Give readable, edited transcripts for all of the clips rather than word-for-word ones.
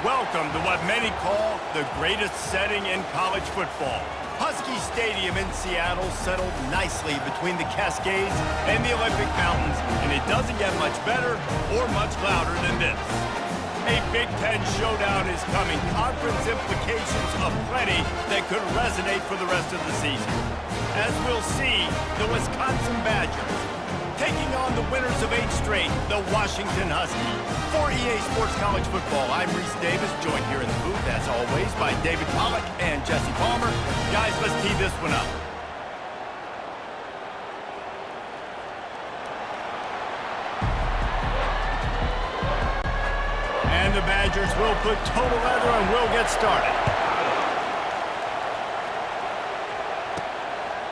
Welcome to what many call the greatest setting in college football. Husky Stadium in Seattle settled nicely between the Cascades and the Olympic Mountains, and it doesn't get much better or much louder than this. A Big Ten showdown is coming. Conference implications aplenty that could resonate for the rest of the season. As we'll see, the Wisconsin Badgers taking on the winners of 8 straight, the Washington Huskies. For EA Sports College Football, I'm Reese Davis, joined here in the booth, as always, by David Pollack and Jesse Palmer. Guys, let's tee this one up. And the Badgers will put total leather and we'll get started.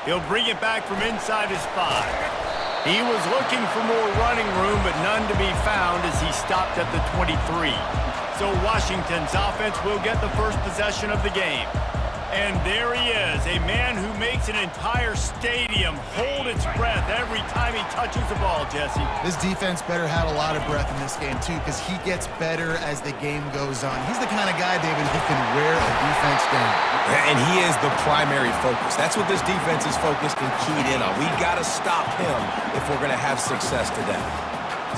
He'll bring it back from inside his 5. He was looking for more running room, but none to be found as he stopped at the 23. So Washington's offense will get the first possession of the game. And there he is, a man who makes an entire stadium hold its breath every time he touches the ball, Jesse. This defense better have a lot of breath in this game, too, because he gets better as the game goes on. He's the kind of guy, David, who can wear a defense down. And he is the primary focus. That's what this defense is focused and keyed in on. We've got to stop him if we're going to have success today.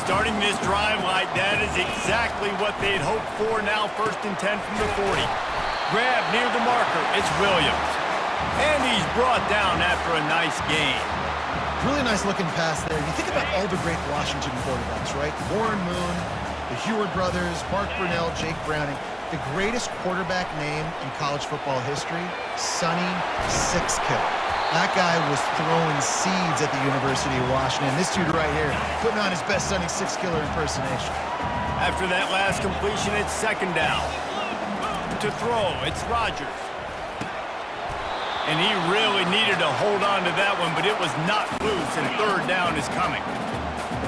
Starting this drive like that is exactly what they'd hoped for. Now 1st and 10 from the 40. Grab near the marker, it's Williams. And he's brought down after a nice gain. Really nice looking pass there. You think about all the great Washington quarterbacks, right? Warren Moon, the Heward brothers, Mark Brunell, Jake Browning. The greatest quarterback name in college football history, Sonny Six Killer. That guy was throwing seeds at the University of Washington. This dude right here, putting on his best Sonny Six Killer impersonation. After that last completion, it's 2nd down. To throw, it's Rodgers. And he really needed to hold on to that one, but it was not loose, and 3rd down is coming.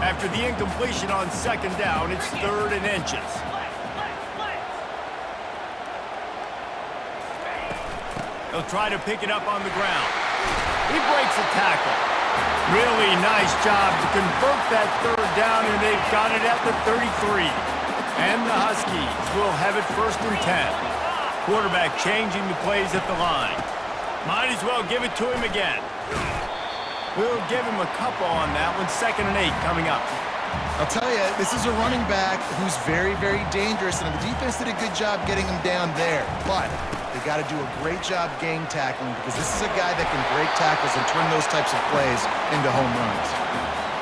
After the incompletion on 2nd down, it's 3rd and inches. He'll try to pick it up on the ground. He breaks a tackle. Really nice job to convert that 3rd down, and they've got it at the 33. And the Huskies will have it 1st and 10. Quarterback changing the plays at the line. Might as well give it to him again. We'll give him a couple on that one. 2nd and 8 coming up. I'll tell you, this is a running back who's very, very dangerous, and the defense did a good job getting him down there. But they got to do a great job gang tackling, because this is a guy that can break tackles and turn those types of plays into home runs.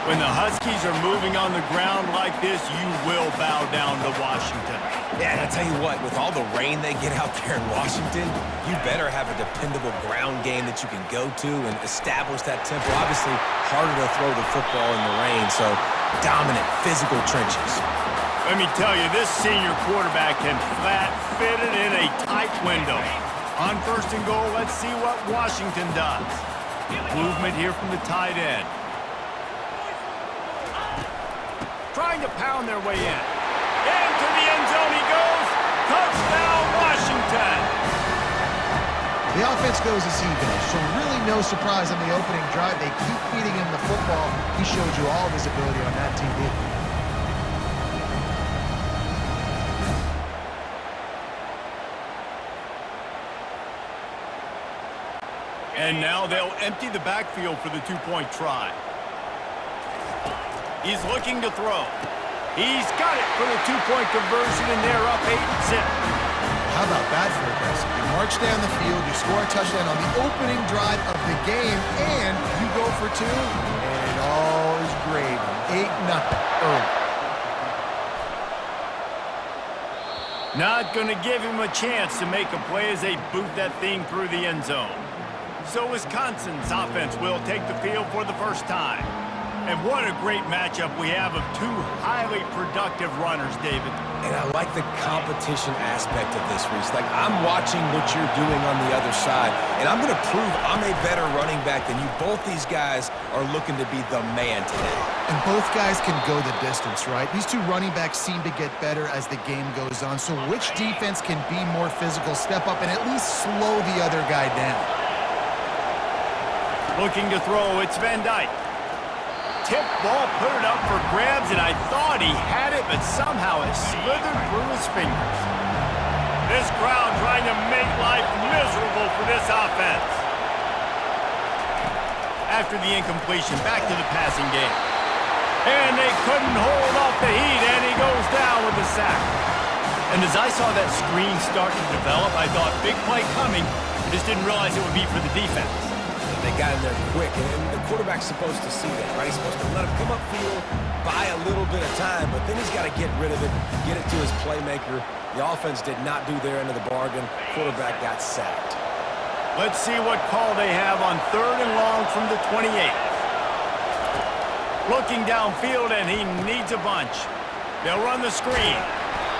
When the Huskies are moving on the ground like this, you will bow down to Washington. Yeah, and I tell you what, with all the rain they get out there in Washington, you better have a dependable ground game that you can go to and establish that tempo. Obviously, harder to throw the football in the rain, so dominant physical trenches. Let me tell you, this senior quarterback can flat fit it in a tight window. On 1st and goal, let's see what Washington does. Movement here from the tight end. Trying to pound their way in. Into the end zone he goes. Touchdown, Washington. The offense goes as he goes, so really no surprise on the opening drive. They keep feeding him the football. He showed you all of his ability on that TV. And now they'll empty the backfield for the 2-point try. He's looking to throw. He's got it for the 2-point conversion, and they're up 8-0. How about that for aggressive? You march down the field, you score a touchdown on the opening drive of the game, and you go for 2, and all is gravy. 8-0 early. Not going to give him a chance to make a play as they boot that thing through the end zone. So Wisconsin's offense will take the field for the first time. And what a great matchup we have of 2 highly productive runners, David. And I like the competition aspect of this, Reese. Like, I'm watching what you're doing on the other side, and I'm going to prove I'm a better running back than you. Both these guys are looking to be the man today. And both guys can go the distance, right? These 2 running backs seem to get better as the game goes on. So which defense can be more physical, step up, and at least slow the other guy down? Looking to throw, it's Van Dyke. Tip ball, put it up for grabs, and I thought he had it, but somehow it slithered through his fingers. This crowd trying to make life miserable for this offense. After the incompletion, back to the passing game. And they couldn't hold off the heat, and he goes down with the sack. And as I saw that screen start to develop, I thought, big play coming. I just didn't realize it would be for the defense. They got in there quick, and the quarterback's supposed to see that, right? He's supposed to let him come upfield, buy a little bit of time, but then he's got to get rid of it, get it to his playmaker. The offense did not do their end of the bargain. Quarterback got sacked. Let's see what call they have on 3rd and long from the 28. Looking downfield, and he needs a bunch. They'll run the screen.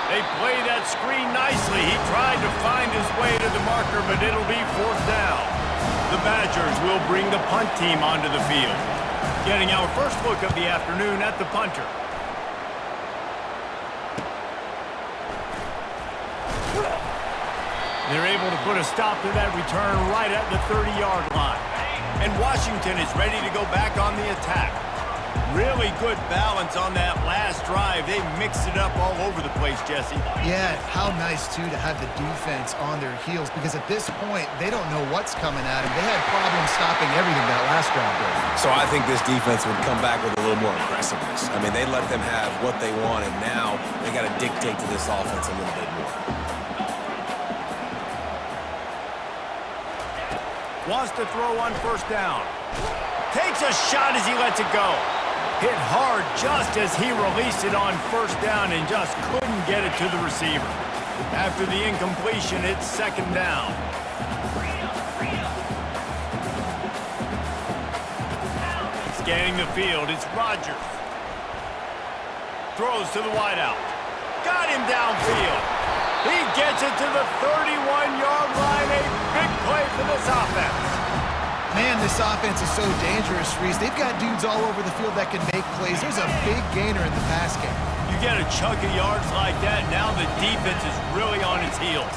They play that screen nicely. He tried to find his way to the marker, but it'll be 4th down. The Badgers will bring the punt team onto the field. Getting our first look of the afternoon at the punter. They're able to put a stop to that return right at the 30-yard line. And Washington is ready to go back on the attack. Really good balance on that last drive. They mixed it up all over the place, Jesse. Yeah, how nice, too, to have the defense on their heels, because at this point, they don't know what's coming at them. They had problems stopping everything that last drive did. So I think this defense would come back with a little more aggressiveness. I mean, they let them have what they want, and now they got to dictate to this offense a little bit more. Wants to throw on 1st down. Takes a shot as he lets it go. Hit hard just as he released it on 1st down and just couldn't get it to the receiver. After the incompletion, it's 2nd down. Scanning the field, it's Rodgers. Throws to the wideout. Got him downfield. He gets it to the 31-yard line. A big play for this offense. Man, this offense is so dangerous, Reese. They've got dudes all over the field that can make plays. There's a big gainer in the pass game. You get a chunk of yards like that, now the defense is really on its heels.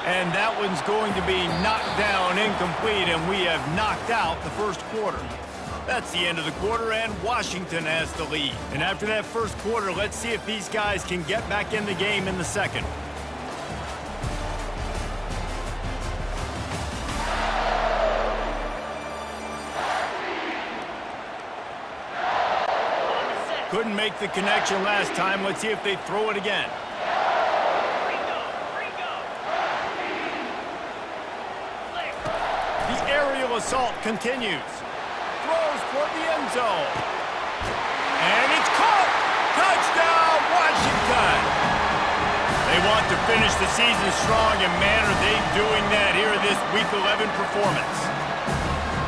And that one's going to be knocked down incomplete, and we have knocked out the 1st quarter. That's the end of the quarter, and Washington has the lead. And after that 1st quarter, let's see if these guys can get back in the game in the 2nd. Couldn't make the connection last time. Let's see if they throw it again. The aerial assault continues. Throws toward the end zone. And it's caught! Touchdown, Washington! They want to finish the season strong, and man, are they doing that here in this Week 11 performance.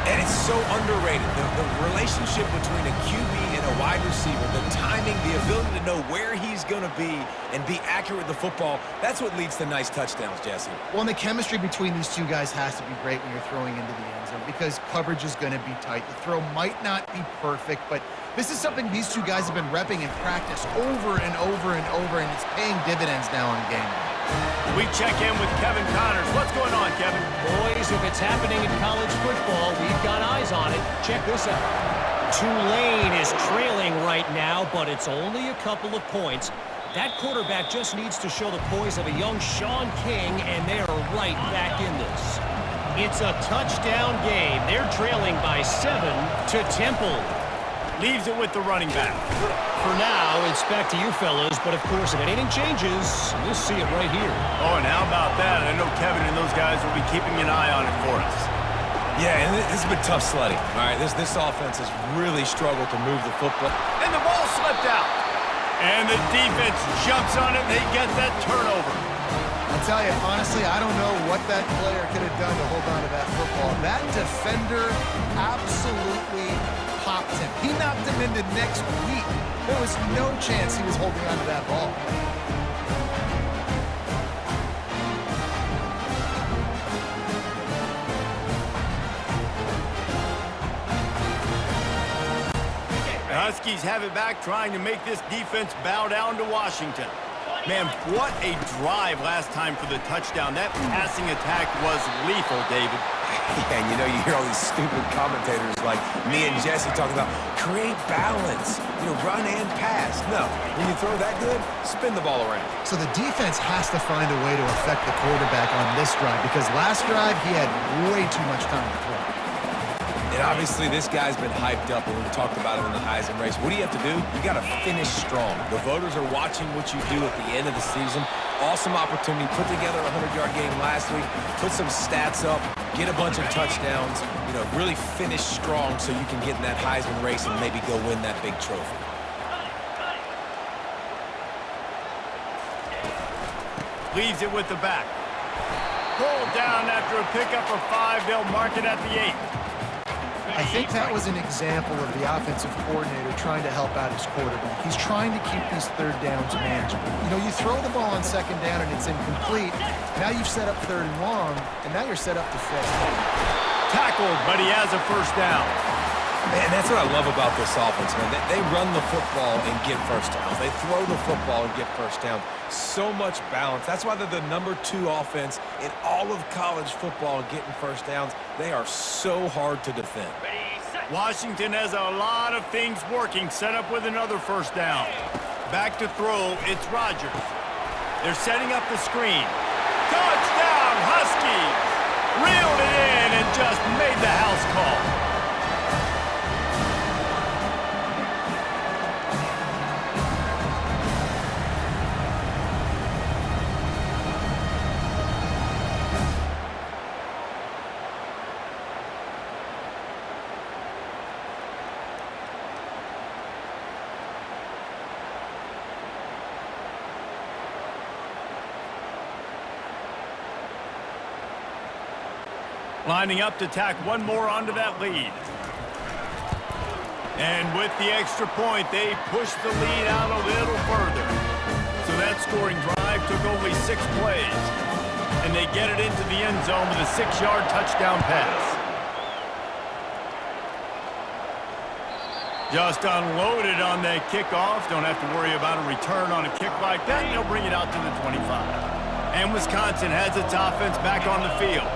And it's so underrated. The relationship between a QB and a wide receiver, the timing, the ability to know where he's going to be and be accurate with the football, that's what leads to nice touchdowns, Jesse. Well, and the chemistry between these two guys has to be great when you're throwing into the end zone, because coverage is going to be tight. The throw might not be perfect, but this is something these two guys have been repping in practice over and over and over, and it's paying dividends now on game day. We check in with Kevin Connors. What's going on, Kevin? Boys, if it's happening in college football, we've got eyes on it. Check this out. Tulane is trailing right now, but it's only a couple of points. That quarterback just needs to show the poise of a young Sean King, and they are right back in this. It's a touchdown game. They're trailing by 7 to Temple. Leaves it with the running back. For now, it's back to you fellas, but of course, if anything changes, you'll see it right here. Oh, and how about that? I know Kevin and those guys will be keeping an eye on it for us. Yeah, and this has been tough sledding. All right, this offense has really struggled to move the football. And the ball slipped out. And the defense jumps on it, and they get that turnover. I'll tell you, honestly, I don't know what that player could have done to hold on to that football. That defender absolutely popped him. He knocked him into next week. There was no chance he was holding on to that ball. The Huskies have it back, trying to make this defense bow down to Washington. Man, what a drive last time for the touchdown. That passing attack was lethal, David. Yeah, and you know, you hear all these stupid commentators like me and Jesse talking about create balance, run and pass. No, when you throw that good, spin the ball around. So the defense has to find a way to affect the quarterback on this drive because last drive he had way too much time to throw. And obviously this guy's been hyped up, and we talked about him in the Heisman race. What do you have to do? You got to finish strong. The voters are watching what you do at the end of the season. Awesome opportunity. Put together a 100-yard game last week. Put some stats up. Get a bunch of touchdowns. Really finish strong so you can get in that Heisman race and maybe go win that big trophy. Leaves it with the back. Pulled down after a pickup of 5. They'll mark it at the 8. I think that was an example of the offensive coordinator trying to help out his quarterback. He's trying to keep these third downs manageable. You throw the ball on second down and it's incomplete. Now you've set up third and long, and now you're set up to fail. Tackled, but he has a first down. Man, that's what I love about this offense, man. They run the football and get first downs. They throw the football and get first down. So much balance. That's why they're the #2 offense in all of college football getting first downs. They are so hard to defend. Washington has a lot of things working. Set up with another first down. Back to throw, it's Rodgers. They're setting up the screen. Touchdown, Huskies! Reeled it in and just made the house call. Lining up to tack one more onto that lead. And with the extra point, they push the lead out a little further. So that scoring drive took only 6 plays. And they get it into the end zone with a 6-yard touchdown pass. Just unloaded on that kickoff. Don't have to worry about a return on a kick like that. They'll bring it out to the 25. And Wisconsin has its offense back on the field.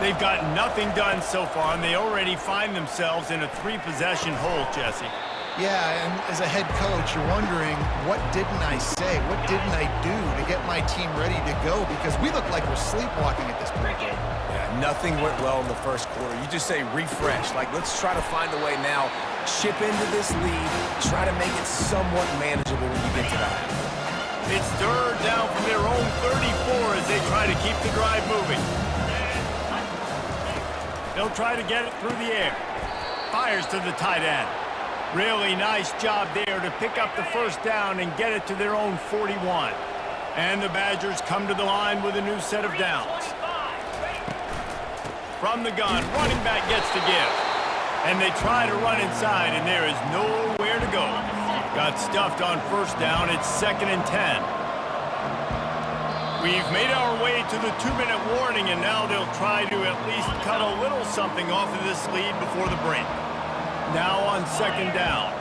They've got nothing done so far, and they already find themselves in a 3-possession hole, Jesse. Yeah, and as a head coach, you're wondering, what didn't I say? What didn't I do to get my team ready to go? Because we look like we're sleepwalking at this point. Yeah, nothing went well in the first quarter. You just say refresh. Like, let's try to find a way now. Chip into this lead. Try to make it somewhat manageable when you get to that. It's third down from their own 34 as they try to keep the drive moving. They'll try to get it through the air. Fires to the tight end. Really nice job there to pick up the first down and get it to their own 41. And the Badgers come to the line with a new set of downs. From the gun, running back gets to give. And they try to run inside, and there is nowhere to go. Got stuffed on first down. It's 2nd and 10. We've made our way to the 2-minute warning, and now they'll try to at least cut a little something off of this lead before the break. Now on 2nd down.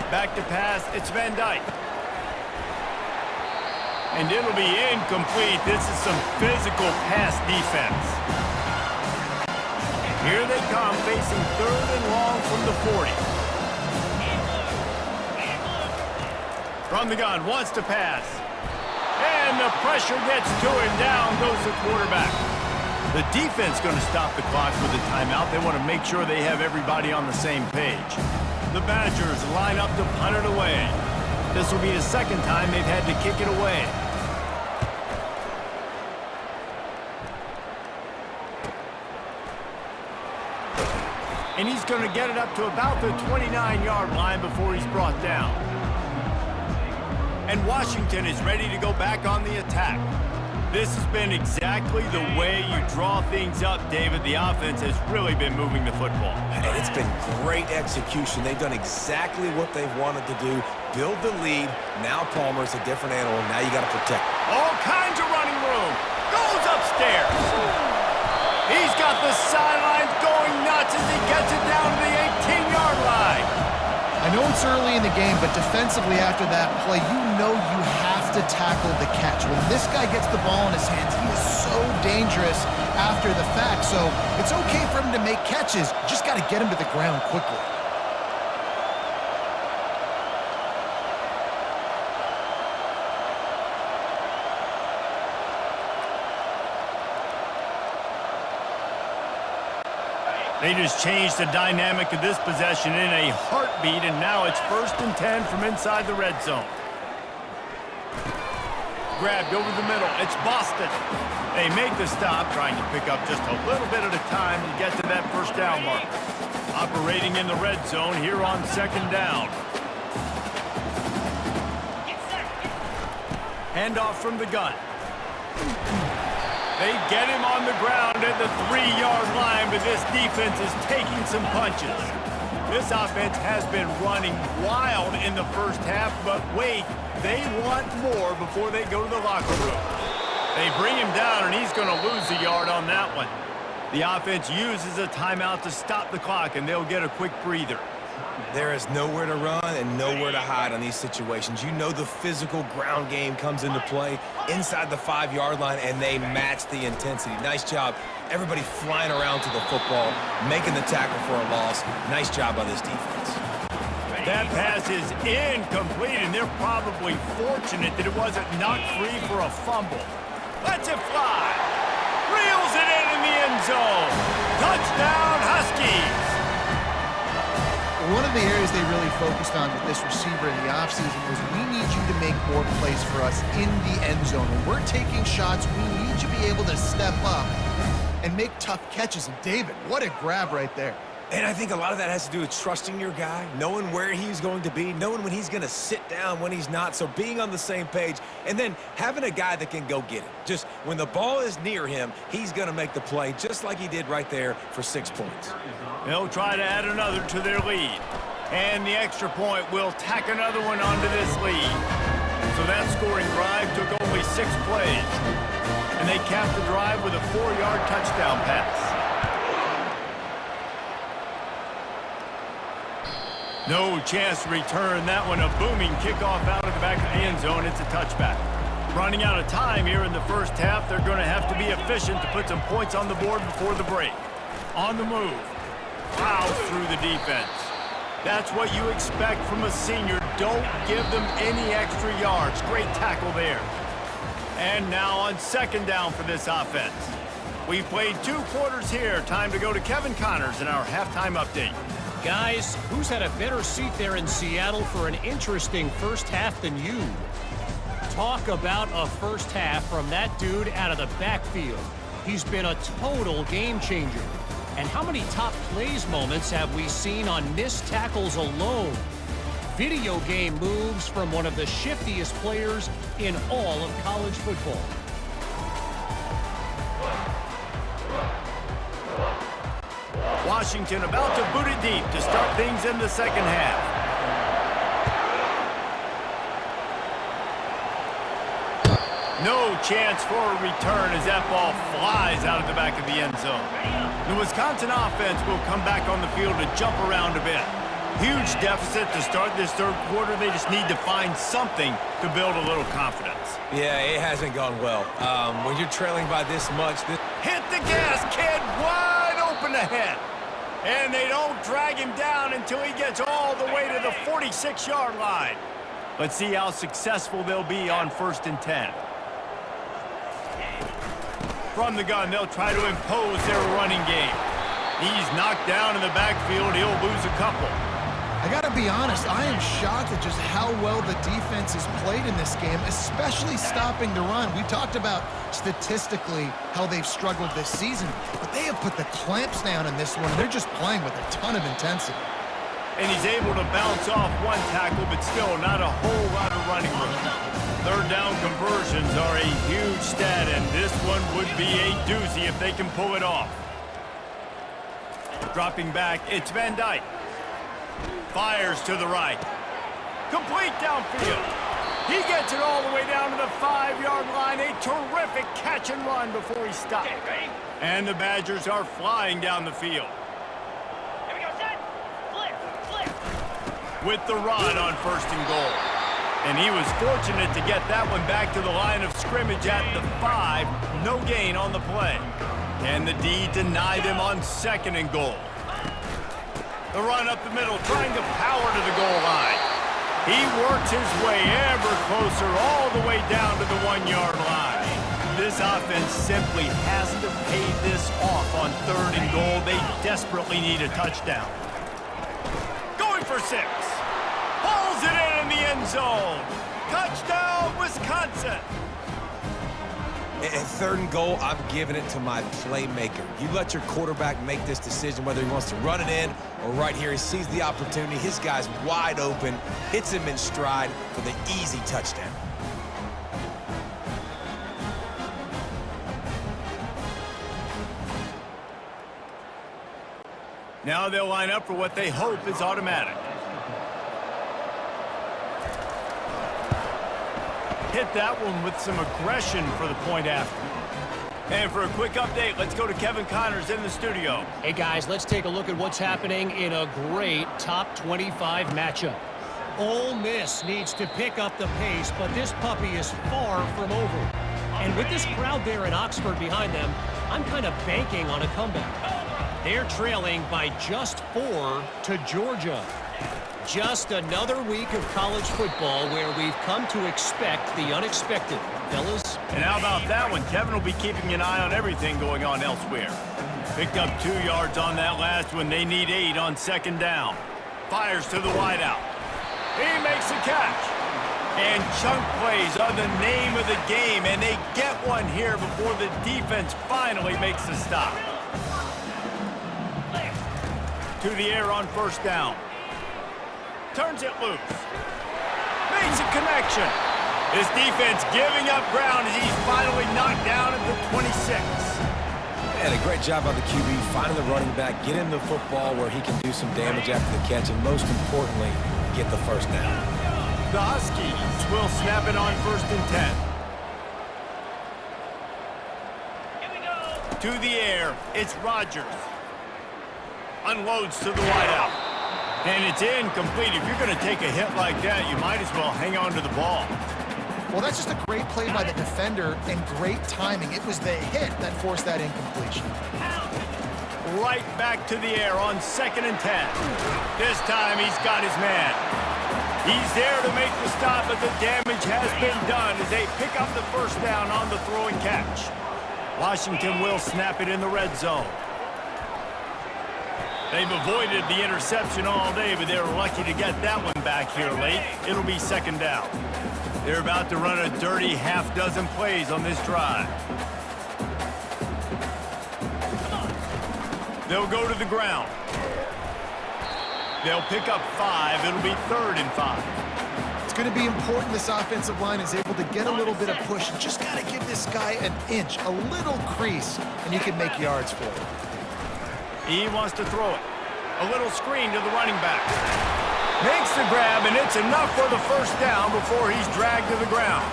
Back to pass, it's Van Dyke. And it'll be incomplete. This is some physical pass defense. Here they come, facing 3rd and long from the 40. From the gun, wants to pass. And the pressure gets to him. Down goes the quarterback. The defense going to stop the clock with a timeout. They want to make sure they have everybody on the same page. The Badgers line up to punt it away. This will be the 2nd time they've had to kick it away. And he's going to get it up to about the 29-yard line before he's brought down. And Washington is ready to go back on the attack. This has been exactly the way you draw things up, David. The offense has really been moving the football. And it's been great execution. They've done exactly what they've wanted to do. Build the lead. Now Palmer's a different animal. Now you got to protect. All kinds of running room. Goes upstairs. He's got the sidelines going nuts as he gets it down to the 18-yard line. I know it's early in the game, but defensively after that play, you know you have to tackle the catch. When this guy gets the ball in his hands, he is so dangerous after the fact. So it's okay for him to make catches. You just got to get him to the ground quickly. They just changed the dynamic of this possession in a heartbeat, and now it's 1st and 10 from inside the red zone. Grabbed over the middle. It's Boston. They make the stop, trying to pick up just a little bit at a time to get to that 1st down marker. Operating in the red zone here on 2nd down. Handoff from the gun. They get him on the ground at the 3-yard line, but this defense is taking some punches. This offense has been running wild in the 1st half, but wait, they want more before they go to the locker room. They bring him down, and he's going to lose a yard on that one. The offense uses a timeout to stop the clock, and they'll get a quick breather. There is nowhere to run and nowhere to hide on these situations. You know the physical ground game comes into play inside the 5-yard line, and they match the intensity. Nice job. Everybody flying around to the football, making the tackle for a loss. Nice job by this defense. That pass is incomplete, and they're probably fortunate that it wasn't knocked free for a fumble. Lets it fly. Reels it in the end zone. Touchdown, Huskies. One of the areas they really focused on with this receiver in the offseason was we need you to make more plays for us in the end zone. When we're taking shots, we need you to be able to step up and make tough catches. And David, what a grab right there. And I think a lot of that has to do with trusting your guy, knowing where he's going to be, knowing when he's going to sit down, when he's not, so being on the same page, and then having a guy that can go get it. Just when the ball is near him, he's going to make the play just like he did right there for 6 points. They'll try to add another to their lead. And the extra point will tack another one onto this lead. So that scoring drive took only 6 plays. And they capped the drive with a 4-yard touchdown pass. No chance to return that one. A booming kickoff out of the back of the end zone. It's a touchback. Running out of time here in the 1st half. They're going to have to be efficient to put some points on the board before the break. On the move. Plows through the defense. That's what you expect from a senior. Don't give them any extra yards. Great tackle there. And now on 2nd down for this offense. We've played 2 quarters here. Time to go to Kevin Connors in our halftime update. Guys, who's had a better seat there in Seattle for an interesting 1st half than you? Talk about a 1st half from that dude out of the backfield. He's been a total game changer. And how many top plays moments have we seen on missed tackles alone? Video game moves from one of the shiftiest players in all of college football. Washington about to boot it deep to start things in the 2nd half. No chance for a return as that ball flies out of the back of the end zone. The Wisconsin offense will come back on the field to jump around a bit. Huge deficit to start this 3rd quarter. They just need to find something to build a little confidence. Yeah, it hasn't gone well. When you're trailing by this much... Hit the gas, kid! Wide open ahead. And they don't drag him down until he gets all the way to the 46-yard line. Let's see how successful they'll be on 1st and 10. From the gun, they'll try to impose their running game. He's knocked down in the backfield. He'll lose a couple. I got to be honest, I am shocked at just how well the defense has played in this game, especially stopping the run. We talked about statistically how they've struggled this season, but they have put the clamps down in this one, and they're just playing with a ton of intensity. And he's able to bounce off one tackle, but still not a whole lot of running room. 3rd down conversions are a huge stat, and this one would be a doozy if they can pull it off. Dropping back, it's Van Dyke. Fires to the right. Complete downfield. He gets it all the way down to the 5-yard line. A terrific catch and run before he stopped. Okay, and the Badgers are flying down the field. Here we go, set. Flip. With the run on 1st and goal. And he was fortunate to get that one back to the line of scrimmage at the 5. No gain on the play. Can the D deny them on 2nd and goal? The run up the middle, trying to power to the goal line. He works his way ever closer all the way down to the 1-yard line. This offense simply has to pay this off on 3rd and goal. They desperately need a touchdown. Going for 6. Pulls it in the end zone. Touchdown, Wisconsin. At 3rd and goal, I'm giving it to my playmaker. You let your quarterback make this decision whether he wants to run it in or right here. He sees the opportunity. His guy's wide open, hits him in stride for the easy touchdown. Now they'll line up for what they hope is automatic. Hit that one with some aggression for the point after. And for a quick update, let's go to Kevin Connors in the studio. Hey, guys, let's take a look at what's happening in a great top 25 matchup. Ole Miss needs to pick up the pace, but this puppy is far from over. And with this crowd there in Oxford behind them, I'm kind of banking on a comeback. They're trailing by just 4 to Georgia. Just another week of college football where we've come to expect the unexpected, fellas. And how about that one? Kevin will be keeping an eye on everything going on elsewhere. Picked up 2 yards on that last one. They need 8 on 2nd down. Fires to the wideout. He makes a catch. And chunk plays are the name of the game, and they get one here before the defense finally makes the stop. To the air on 1st down. Turns it loose. Makes a connection. His defense giving up ground as he's finally knocked down at the 26. And a great job by the QB finding the running back, get him the football where he can do some damage after the catch, and most importantly, get the 1st down. The Huskies will snap it on 1st and 10. To the air, it's Rodgers. Unloads to the wideout. And it's incomplete. If you're going to take a hit like that, you might as well hang on to the ball. Well, that's just a great play by the defender and great timing. It was the hit that forced that incompletion. Right back to the air on 2nd and 10. This time he's got his man. He's there to make the stop, but the damage has been done as they pick up the 1st down on the throw and catch. Washington will snap it in the red zone. They've avoided the interception all day, but they're lucky to get that one back here late. It'll be 2nd down. They're about to run a dirty half-dozen plays on this drive. They'll go to the ground. They'll pick up 5. It'll be 3rd and 5. It's going to be important this offensive line is able to get a little bit of push. You just got to give this guy an inch, a little crease, and you can make yards for it. He wants to throw it. A little screen to the running back. Makes the grab, and it's enough for the 1st down before he's dragged to the ground.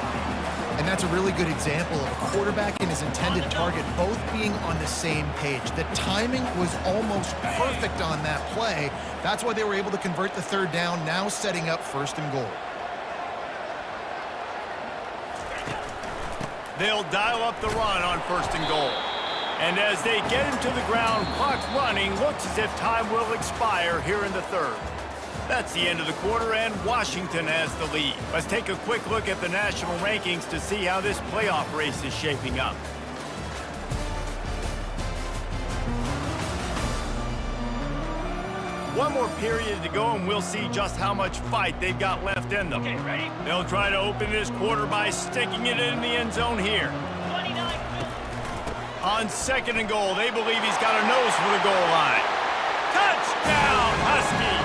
And that's a really good example of a quarterback and his intended target both being on the same page. The timing was almost perfect on that play. That's why they were able to convert the 3rd down, now setting up 1st and goal. They'll dial up the run on 1st and goal. And as they get him to the ground, clock running, looks as if time will expire here in the 3rd. That's the end of the quarter, and Washington has the lead. Let's take a quick look at the national rankings to see how this playoff race is shaping up. One more period to go, and we'll see just how much fight they've got left in them. Okay, ready? They'll try to open this quarter by sticking it in the end zone here. On 2nd and goal, they believe he's got a nose for the goal line. Touchdown, Huskies!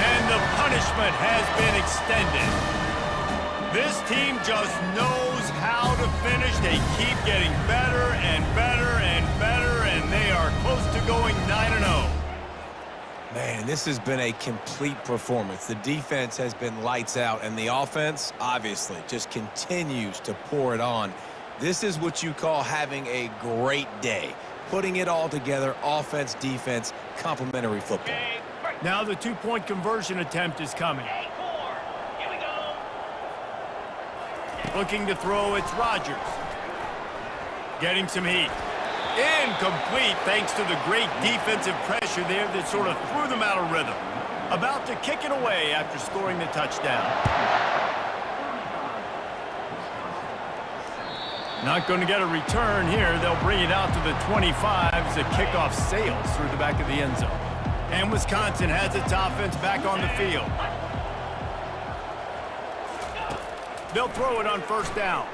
And the punishment has been extended. This team just knows how to finish. They keep getting better and better and better, and they are close to going 9-0. Man, this has been a complete performance. The defense has been lights out, and the offense, obviously, just continues to pour it on. This is what you call having a great day. Putting it all together, offense, defense, complementary football. Now the 2-point conversion attempt is coming. Looking to throw, it's Rodgers. Getting some heat. Incomplete thanks to the great defensive pressure there that sort of threw them out of rhythm. About to kick it away after scoring the touchdown. Not going to get a return here. They'll bring it out to the 25 as the kickoff sails through the back of the end zone. And Wisconsin has its offense back on the field. They'll throw it on first down.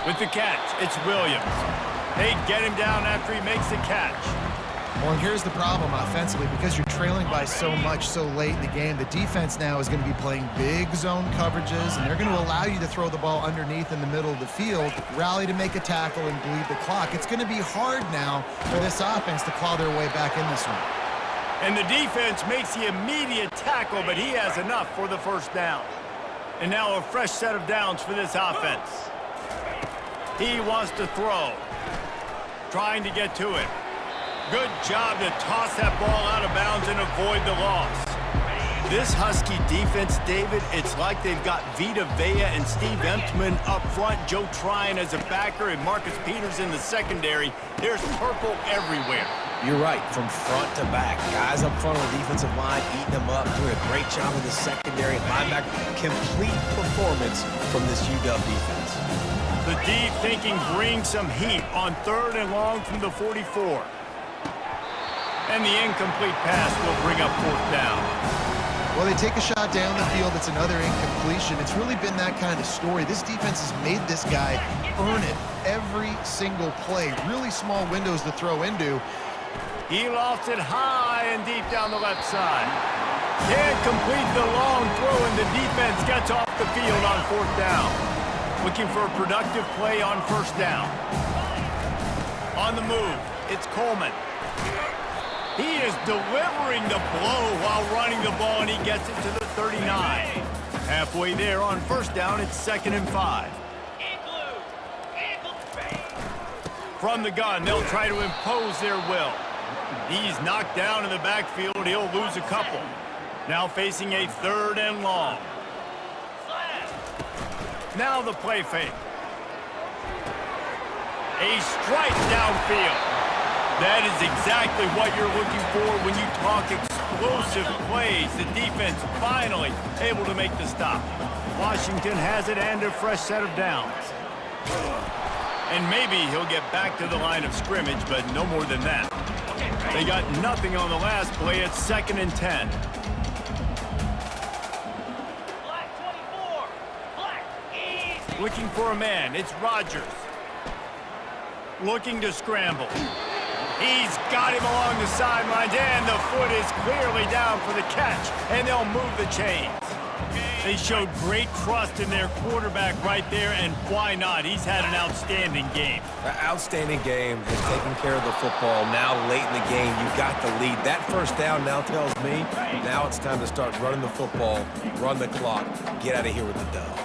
With the catch, it's Williams. They get him down after he makes the catch. Well, and here's the problem offensively. Because you're trailing by so much so late in the game, the defense now is going to be playing big zone coverages, and they're going to allow you to throw the ball underneath in the middle of the field, rally to make a tackle, and bleed the clock. It's going to be hard now for this offense to claw their way back in this one. And the defense makes the immediate tackle, but he has enough for the first down. And now a fresh set of downs for this offense. He wants to throw. Trying to get to it. Good job to toss that ball out of bounds and avoid the loss. This Husky defense, David, it's like they've got Vita Vea and Steve Emtman up front, Joe Tryon as a backer, and Marcus Peters in the secondary. There's purple everywhere. You're right, from front to back. Guys up front on the defensive line eating them up, doing a great job in the secondary. Linebacker, complete performance from this UW defense. The D thinking bring some heat on 3rd and long from the 44. And the incomplete pass will bring up 4th down. Well, they take a shot down the field. It's another incompletion. It's really been that kind of story. This defense has made this guy earn it every single play. Really small windows to throw into. He lofts it high and deep down the left side. Can't complete the long throw, and the defense gets off the field on 4th down. Looking for a productive play on 1st down. On the move, it's Coleman. He is delivering the blow while running the ball, and he gets it to the 39. Halfway there on 1st down, it's 2nd and 5. From the gun, they'll try to impose their will. He's knocked down in the backfield. He'll lose a couple. Now facing a 3rd and long. Now the play fake. A strike downfield. That is exactly what you're looking for when you talk explosive plays. The defense finally able to make the stop. Washington has it and a fresh set of downs. And maybe he'll get back to the line of scrimmage, but no more than that. They got nothing on the last play. It's 2nd and 10. Looking for a man. It's Rodgers. Looking to scramble. He's got him along the sidelines, and the foot is clearly down for the catch, and they'll move the chains. They showed great trust in their quarterback right there, and why not? He's had an outstanding game. An outstanding game, has taken care of the football. Now late in the game, you got the lead. That 1st down now tells me now it's time to start running the football, run the clock, get out of here with the dub.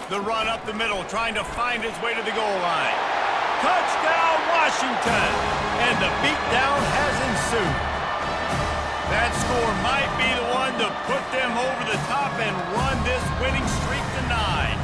The run up the middle, trying to find his way to the goal line. Touchdown, Washington! And the beatdown has ensued. That score might be the one to put them over the top and run this winning streak to 9.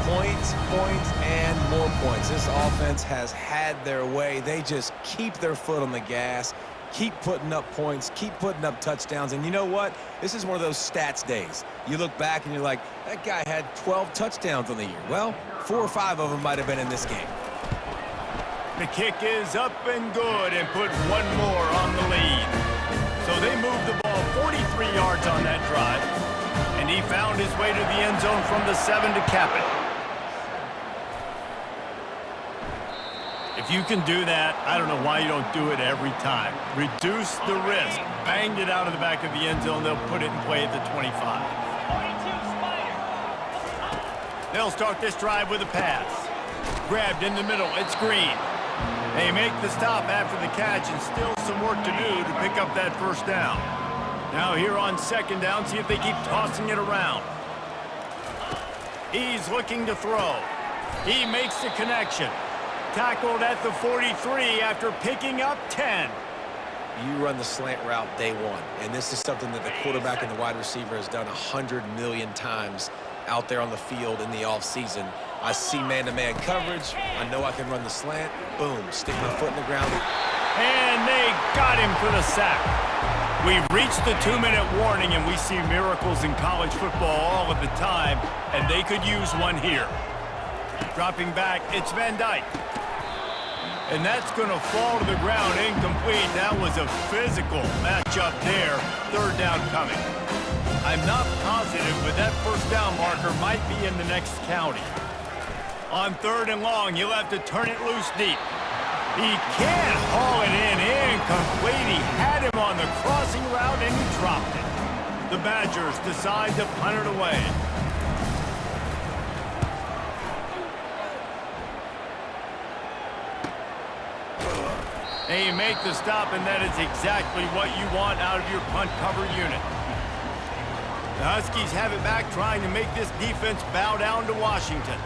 Points, points, and more points. This offense has had their way. They just keep their foot on the gas, keep putting up points, keep putting up touchdowns. And you know what? This is one of those stats days. You look back and you're like, that guy had 12 touchdowns on the year. Well, 4 or 5 of them might have been in this game. The kick is up and good and put one more on the lead. So they moved the ball 43 yards on that drive, and he found his way to the end zone from the 7 to cap it. If you can do that, I don't know why you don't do it every time. Reduce the risk. Banged it out of the back of the end zone. They'll put it in play at the 25. They'll start this drive with a pass. Grabbed in the middle. It's Green. They make the stop after the catch, and still some work to do to pick up that 1st down. Now here on 2nd down, see if they keep tossing it around. He's looking to throw. He makes the connection. Tackled at the 43 after picking up 10. you run the slant route day one. And this is something that the quarterback and the wide receiver has done 100 million times out there on the field in the offseason. I see man-to-man coverage. I know I can run the slant. Boom, stick my foot in the ground. And they got him for the sack. We've reached the 2-minute warning, and we see miracles in college football all of the time, and they could use one here. Dropping back, it's Van Dyke. And that's going to fall to the ground, incomplete. That was a physical matchup there. Third down coming. I'm not positive, but that first down marker might be in the next county. On 3rd and long, he'll have to turn it loose deep. He can't haul it in, incomplete. He had him on the crossing route, and he dropped it. The Badgers decide to punt it away. And you make the stop, and that is exactly what you want out of your punt cover unit. The Huskies have it back, trying to make this defense bow down to Washington.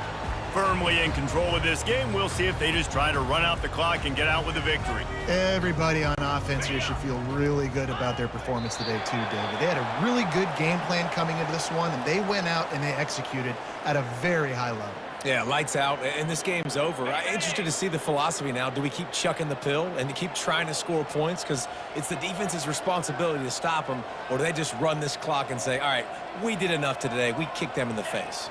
Firmly in control of this game. We'll see if they just try to run out the clock and get out with a victory. Everybody on offense here should feel really good about their performance today too, David. They had a really good game plan coming into this one, and they went out and they executed at a very high level. Yeah, lights out, and this game's over. I'm interested to see the philosophy now. Do we keep chucking the pill and to keep trying to score points because it's the defense's responsibility to stop them, or do they just run this clock and say, all right, we did enough today, we kicked them in the face?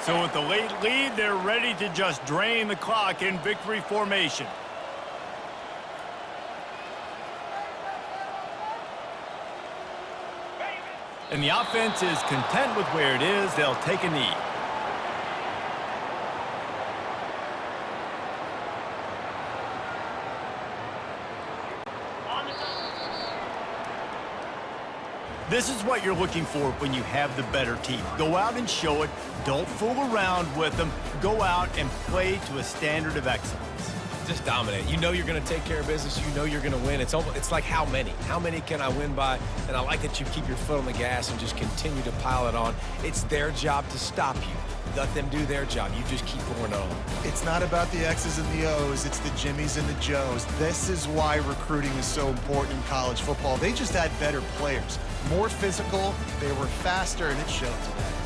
So with the late lead, they're ready to just drain the clock in victory formation. And the offense is content with where it is. They'll take a knee. This is what you're looking for when you have the better team. Go out and show it. Don't fool around with them. Go out and play to a standard of excellence. Just dominate. You know you're going to take care of business. You know you're going to win. It's like how many? How many can I win by? And I like that you keep your foot on the gas and just continue to pile it on. It's their job to stop you. Let them do their job. You just keep going on. It's not about the X's and the O's. It's the Jimmies and the Joes. This is why recruiting is so important in college football. They just had better players, more physical. They were faster, and it showed today.